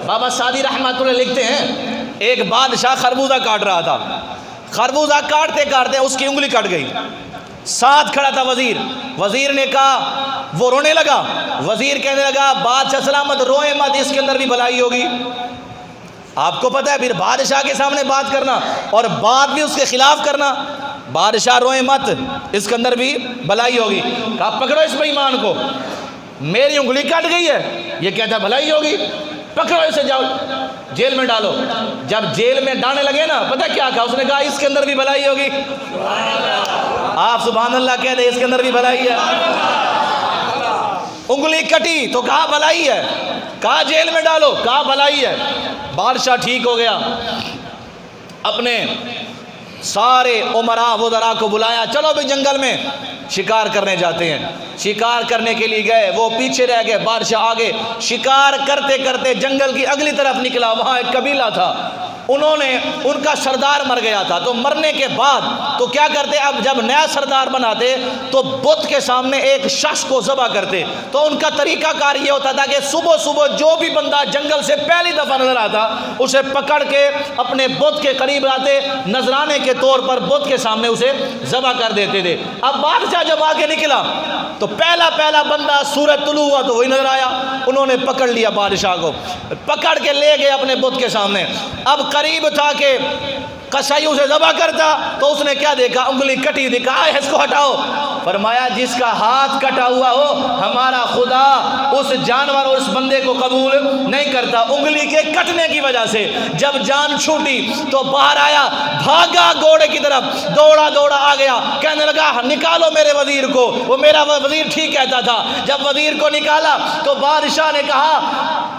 بابا سعدی رحمۃ اللہ لکھتے ہیں ایک بادشاہ خربوزہ کاٹ رہا تھا، خربوزہ کاٹتے کاٹتے اس کی انگلی کٹ گئی، ساتھ کھڑا تھا وزیر نے کہا، وہ رونے لگا، وزیر کہنے لگا بادشاہ سلامت روئے مت، اس کے اندر بھی بھلائی ہوگی۔ آپ کو پتہ ہے پھر بادشاہ کے سامنے بات کرنا اور بات بھی اس کے خلاف کرنا، بادشاہ روئے مت، اس کے اندر بھی بھلائی ہوگی۔ کہا پکڑو اس بے ایمان کو، میری انگلی کٹ گئی ہے، یہ کہتا ہے بھلائی ہوگی، پکڑو اسے، جاؤ جیل میں ڈالو۔ جب جیل میں ڈالنے لگے نا، پتہ کیا کہا اس نے؟ کہا اس کے اندر بھی بھلائی ہوگی۔ آپ سبحان اللہ کہہ دیں، اس کے اندر بھی بھلائی ہے۔ انگلی کٹی تو کہا بھلائی ہے، کہا جیل میں ڈالو، کہا بھلائی ہے۔ بادشاہ ٹھیک ہو گیا، اپنے سارے امراء وزراء کو بلایا، چلو بھی جنگل میں شکار کرنے جاتے ہیں۔ شکار کرنے کے لیے گئے، وہ پیچھے رہ گئے، بادشاہ آگے۔ شکار کرتے کرتے جنگل کی اگلی طرف نکلا، وہاں ایک قبیلہ تھا، ان کا سردار مر گیا تھا، تو مرنے کے بعد تو کیا کرتے؟ اب جب نیا سردار بناتے تو بت کے سامنے ایک شخص کو ذبح کرتے۔ تو ان کا طریقہ کار یہ ہوتا تھا کہ صبح صبح جو بھی بندہ جنگل سے پہلی دفعہ نظر آتا اسے پکڑ کے اپنے بت کے قریب لاتے، نذرانے کے طور پر بت کے سامنے اسے ذبح کر دیتے تھے۔ اب بادشاہ جب آگے نکلا تو پہلا بندہ سورج طلوع ہوا تو وہی نظر آیا، انہوں نے پکڑ لیا، بادشاہ کو پکڑ کے لے گئے اپنے بت کے سامنے۔ اب قریب تھا کہ قصائی اسے ذبح کرتا تو اس نے کیا دیکھا؟ انگلی کٹی، دیکھا اس کو ہٹاؤ۔ فرمایا جس کا ہاتھ کٹا ہوا ہو ہمارا خدا اس جانور اور اس بندے کو قبول نہیں کرتا، انگلی کے کٹنے کی وجہ سے۔ جب جان چھوٹی تو باہر آیا، بھاگا گھوڑے کی طرف، دوڑا آ گیا، کہنے لگا نکالو میرے وزیر کو، وہ میرا وزیر ٹھیک کہتا تھا۔ جب وزیر کو نکالا تو بادشاہ نے کہا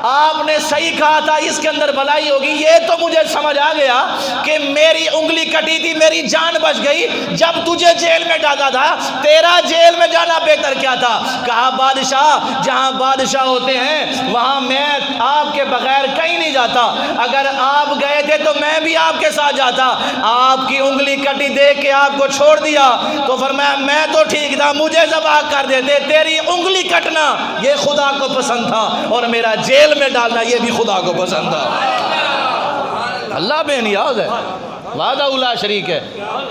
آپ نے صحیح کہا تھا، اس کے اندر بھلائی ہوگی، یہ تو مجھے سمجھ آ گیا کہ میری انگلی کٹی تھی، میری جان بچ گئی، جب تجھے جیل میں ڈالا تھا تیرا جیل میں جانا بہتر کیا تھا۔ کہا بادشاہ جہاں بادشاہ ہوتے ہیں وہاں میں آپ کے بغیر کہیں نہیں جاتا، اگر آپ گئے تھے تو میں بھی آپ کے ساتھ جاتا، آپ کی انگلی کٹی دیکھ کے آپ کو چھوڑ دیا تو فرمایا میں تو ٹھیک تھا، مجھے ذبح کر دیتے، تیری انگلی کٹنا یہ خدا کو پسند تھا اور میرا جیل میں ڈالنا یہ بھی خدا کو پسند تھا۔ اللہ بے نیاز ہے، وحدہ لا شریک ہے۔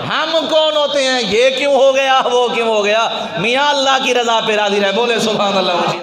ہم کون ہوتے ہیں؟ یہ کیوں ہو گیا، وہ کیوں ہو گیا؟ میاں اللہ کی رضا پہ راضی رہے، بولے سبحان اللہ۔